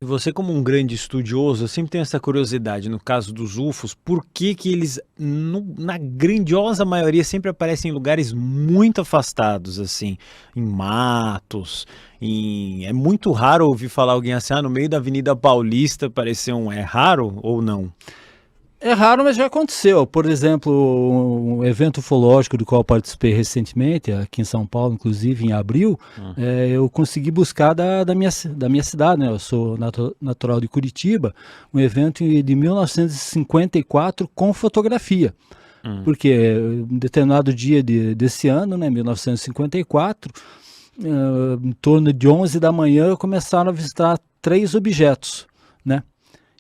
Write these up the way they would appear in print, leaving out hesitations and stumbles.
Você, como um grande estudioso, eu sempre tenho essa curiosidade, no caso dos UFOs, por que que eles, na grandiosa maioria, sempre aparecem em lugares muito afastados, assim, em matos, é muito raro ouvir falar alguém assim, no meio da Avenida Paulista aparecer um... É raro ou não? É raro, mas já aconteceu. Por exemplo, um evento ufológico do qual participei recentemente, aqui em São Paulo, inclusive em abril, eu consegui buscar da minha cidade, né? Eu sou natural de Curitiba, um evento de 1954 com fotografia. Porque em determinado dia desse ano, né, 1954, em torno de 11 da manhã, começaram a avistar 3 objetos, né?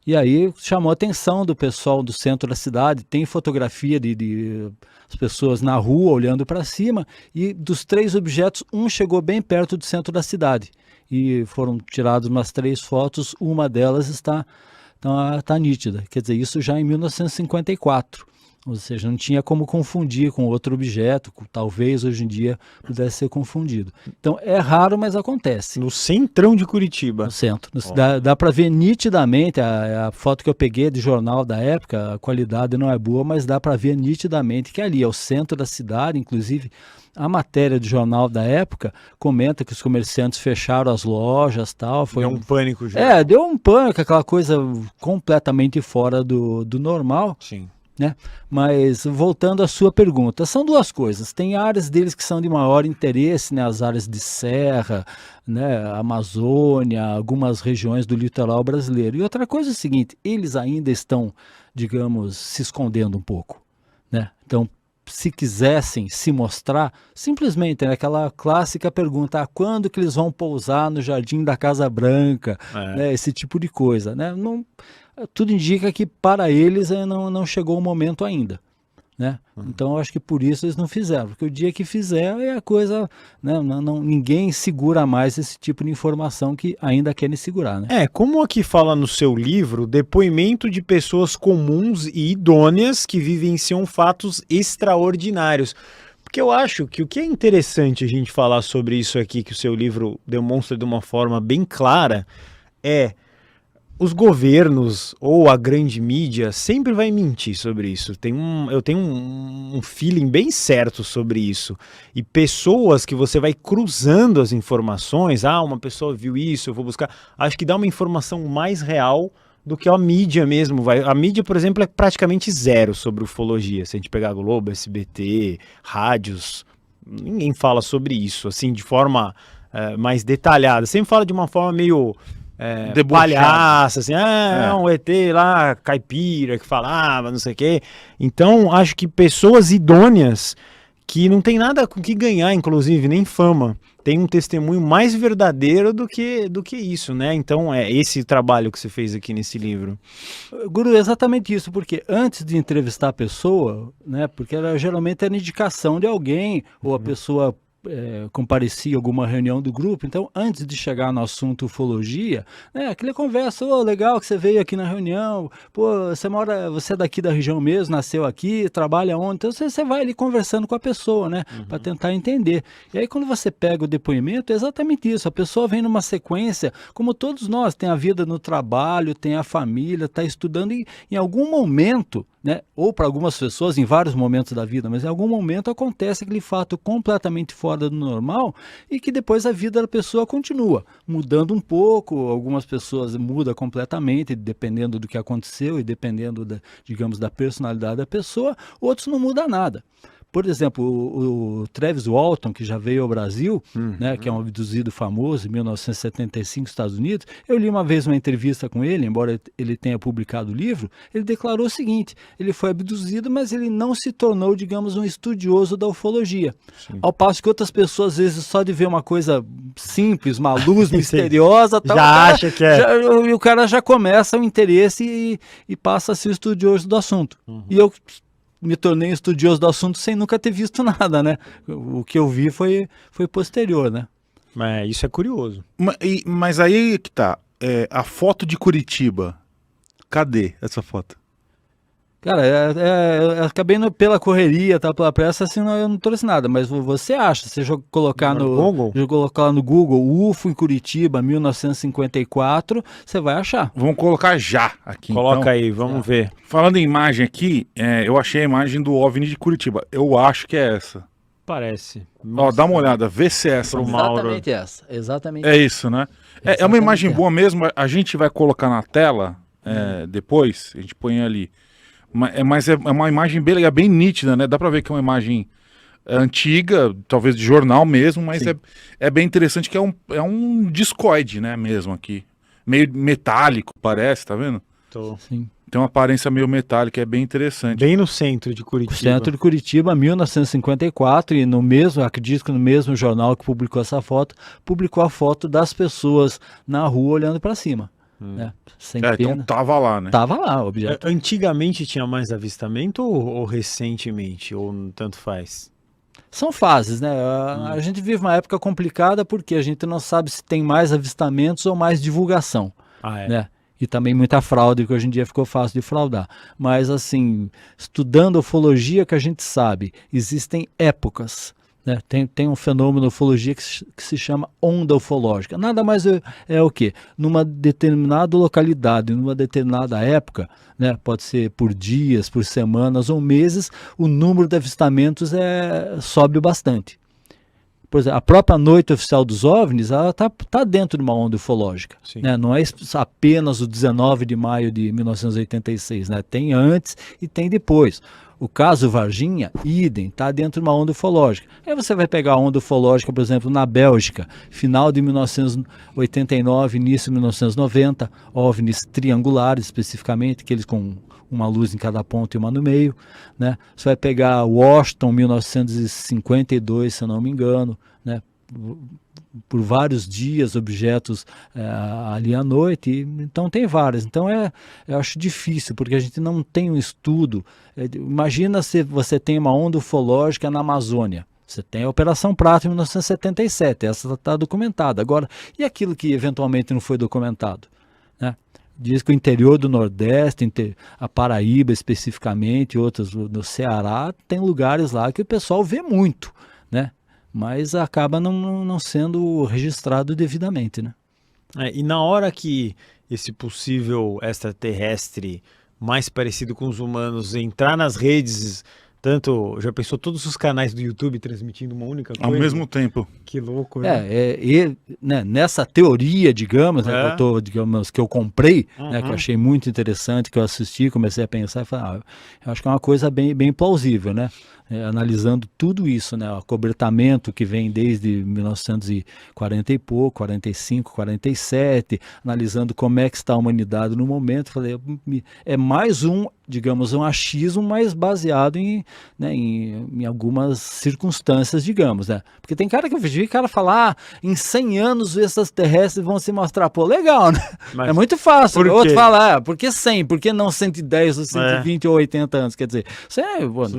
E aí chamou a atenção do pessoal do centro da cidade, tem fotografia de as pessoas na rua olhando para cima, e dos 3 objetos, um chegou bem perto do centro da cidade. E foram tiradas umas 3 fotos, uma delas tá nítida. Quer dizer, isso já em 1954. Ou seja, não tinha como confundir com outro objeto, talvez hoje em dia pudesse ser confundido. Então é raro, mas acontece. No centrão de Curitiba. No centro. Dá para ver nitidamente, a foto que eu peguei de jornal da época, a qualidade não é boa, mas dá para ver nitidamente que ali é o centro da cidade. Inclusive, a matéria do jornal da época comenta que os comerciantes fecharam as lojas, tal. Deu um pânico já. Deu um pânico, aquela coisa completamente fora do normal. Sim. Né? Mas voltando à sua pergunta, são 2 coisas. Tem áreas deles que são de maior interesse, né? As áreas de serra, né? Amazônia, algumas regiões do litoral brasileiro. E outra coisa é o seguinte, eles ainda estão, digamos, se escondendo um pouco, né? Então, se quisessem se mostrar, simplesmente, né, aquela clássica pergunta, quando que eles vão pousar no Jardim da Casa Branca, né? Esse tipo de coisa, né? Não, tudo indica que para eles não chegou o momento ainda, né? Então eu acho que por isso eles não fizeram, porque o dia que fizer é a coisa, né? Ninguém segura mais esse tipo de informação que ainda querem segurar, né? Como aqui fala no seu livro, depoimento de pessoas comuns e idôneas que vivenciam fatos extraordinários. Porque eu acho que o que é interessante a gente falar sobre isso aqui, que o seu livro demonstra de uma forma bem clara, os governos ou a grande mídia sempre vai mentir sobre isso. Eu tenho um feeling bem certo sobre isso. E pessoas que você vai cruzando as informações, uma pessoa viu isso, eu vou buscar. Acho que dá uma informação mais real do que a mídia mesmo. A mídia, por exemplo, é praticamente zero sobre ufologia. Se a gente pegar Globo, SBT, rádios, ninguém fala sobre isso, assim, de forma mais detalhada. Sempre fala de uma forma meio... palhaça, assim, um ET lá, caipira, que falava, não sei o quê. Então, acho que pessoas idôneas, que não tem nada com que ganhar, inclusive, nem fama, tem um testemunho mais verdadeiro do que isso, né? Então, é esse trabalho que você fez aqui nesse livro. Guru, é exatamente isso, porque antes de entrevistar a pessoa, né, porque geralmente era indicação de alguém, ou a pessoa comparecia a alguma reunião do grupo. Então, antes de chegar no assunto ufologia, aquela conversa, legal que você veio aqui na reunião, você é daqui da região mesmo, nasceu aqui, trabalha onde? Então, você vai ali conversando com a pessoa, né, para tentar entender. E aí, quando você pega o depoimento, é exatamente isso, a pessoa vem numa sequência, como todos nós, tem a vida no trabalho, tem a família, está estudando, e em algum momento, né, ou para algumas pessoas em vários momentos da vida, mas em algum momento acontece aquele fato completamente fora do normal e que depois a vida da pessoa continua mudando um pouco. Algumas pessoas mudam completamente dependendo do que aconteceu e dependendo digamos, da personalidade da pessoa, outros não mudam nada. Por exemplo, o Travis Walton, que já veio ao Brasil, né, que é um abduzido famoso, em 1975, nos Estados Unidos, eu li uma vez uma entrevista com ele, embora ele tenha publicado o livro, ele declarou o seguinte, ele foi abduzido, mas ele não se tornou, digamos, um estudioso da ufologia. Sim. Ao passo que outras pessoas, às vezes, só de ver uma coisa simples, uma luz misteriosa, tal, acha que é. O cara já começa o interesse e passa a ser estudioso do assunto. E eu me tornei estudioso do assunto sem nunca ter visto nada, né? O que eu vi foi posterior, né? Isso é curioso. Mas aí que tá, a foto de Curitiba, cadê essa foto? Cara, eu acabei pela correria, tá, pela pressa, assim, eu não trouxe nada, mas você acha, se eu colocar no Google UFO em Curitiba, 1954, você vai achar. Vamos colocar já aqui, Coloca então. aí, vamos ver. Falando em imagem aqui, eu achei a imagem do OVNI de Curitiba. Eu acho que é essa. Parece. Ó, dá uma olhada, vê se é essa. Pro Mauro. Exatamente essa, exatamente. É isso, né? É uma imagem boa mesmo, a gente vai colocar na tela depois, a gente põe ali. Mas é uma imagem bem nítida, né? Dá pra ver que é uma imagem antiga, talvez de jornal mesmo, mas é bem interessante que é um discoide, né, mesmo aqui. Meio metálico, parece, tá vendo? Sim. Tem uma aparência meio metálica, é bem interessante. Bem no centro de Curitiba. Centro de Curitiba, 1954, e no mesmo, acredito que no mesmo jornal que publicou essa foto, publicou a foto das pessoas na rua olhando para cima. Né? Sem pena. Então tava lá, né? Tava lá o objeto. Antigamente tinha mais avistamento ou recentemente? Ou tanto faz? São fases, né? A gente vive uma época complicada porque a gente não sabe se tem mais avistamentos ou mais divulgação. Né? E também muita fraude, que hoje em dia ficou fácil de fraudar. Mas, assim, estudando ufologia, que a gente sabe, existem épocas. Né? Tem um fenômeno na ufologia que se chama onda ufológica. Nada mais é o quê? Numa determinada localidade, numa determinada época, né? Pode ser por dias, por semanas ou meses, o número de avistamentos sobe bastante. Por exemplo, a própria noite oficial dos OVNIs, ela tá dentro de uma onda ufológica. Né? Não é apenas o 19 de maio de 1986, né? Tem antes e tem depois. O caso Varginha, idem, está dentro de uma onda ufológica. Aí você vai pegar a onda ufológica, por exemplo, na Bélgica, final de 1989, início de 1990, OVNIs triangulares especificamente, aqueles com uma luz em cada ponto e uma no meio, né? Você vai pegar Washington, 1952, se eu não me engano, né? Por vários dias, objetos ali à noite, então tem várias. Então eu acho difícil, porque a gente não tem um estudo. Imagina se você tem uma onda ufológica na Amazônia. Você tem a Operação Prato em 1977, essa está documentada. Agora, e aquilo que eventualmente não foi documentado? Né? Diz que o interior do Nordeste, a Paraíba especificamente, outros no Ceará, tem lugares lá que o pessoal vê muito, né? Mas acaba não sendo registrado devidamente, né? E na hora que esse possível extraterrestre mais parecido com os humanos entrar nas redes, já pensou todos os canais do YouTube transmitindo uma única coisa? Ao mesmo tempo. Que louco, né? Né, nessa teoria, digamos, né, que eu comprei, né, que eu achei muito interessante, que eu assisti, comecei a pensar e falei, eu acho que é uma coisa bem plausível, né? Analisando tudo isso, né, o acobertamento que vem desde 1940 e pouco, 45, 47, analisando como é que está a humanidade no momento, falei, é mais digamos, um achismo, mas baseado em algumas circunstâncias, digamos, né? Porque tem cara que eu vi cara falar, em 100 anos os extraterrestres vão se mostrar, pô, legal, né? Mas é muito fácil. O outro fala, por que 100? Por que não 110 ou 120 ou 80 anos? Quer dizer,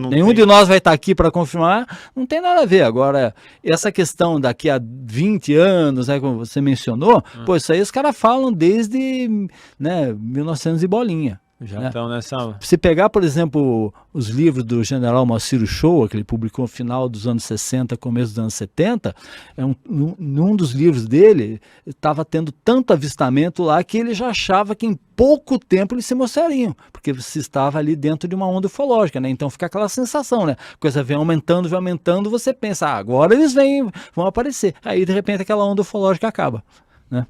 nenhum de nós vai estar aqui para confirmar, não tem nada a ver. Agora, essa questão daqui a 20 anos, né, como você mencionou, pô, isso aí os caras falam desde 1900 e bolinha. Já estão nessa... Se pegar, por exemplo, os livros do general Moacir Shoa, que ele publicou no final dos anos 60, começo dos anos 70, num dos livros dele, estava tendo tanto avistamento lá que ele já achava que em pouco tempo eles se mostrariam, porque você estava ali dentro de uma onda ufológica, né? Então fica aquela sensação, né? A coisa vem aumentando, você pensa, agora eles vão aparecer. Aí, de repente, aquela onda ufológica acaba, né?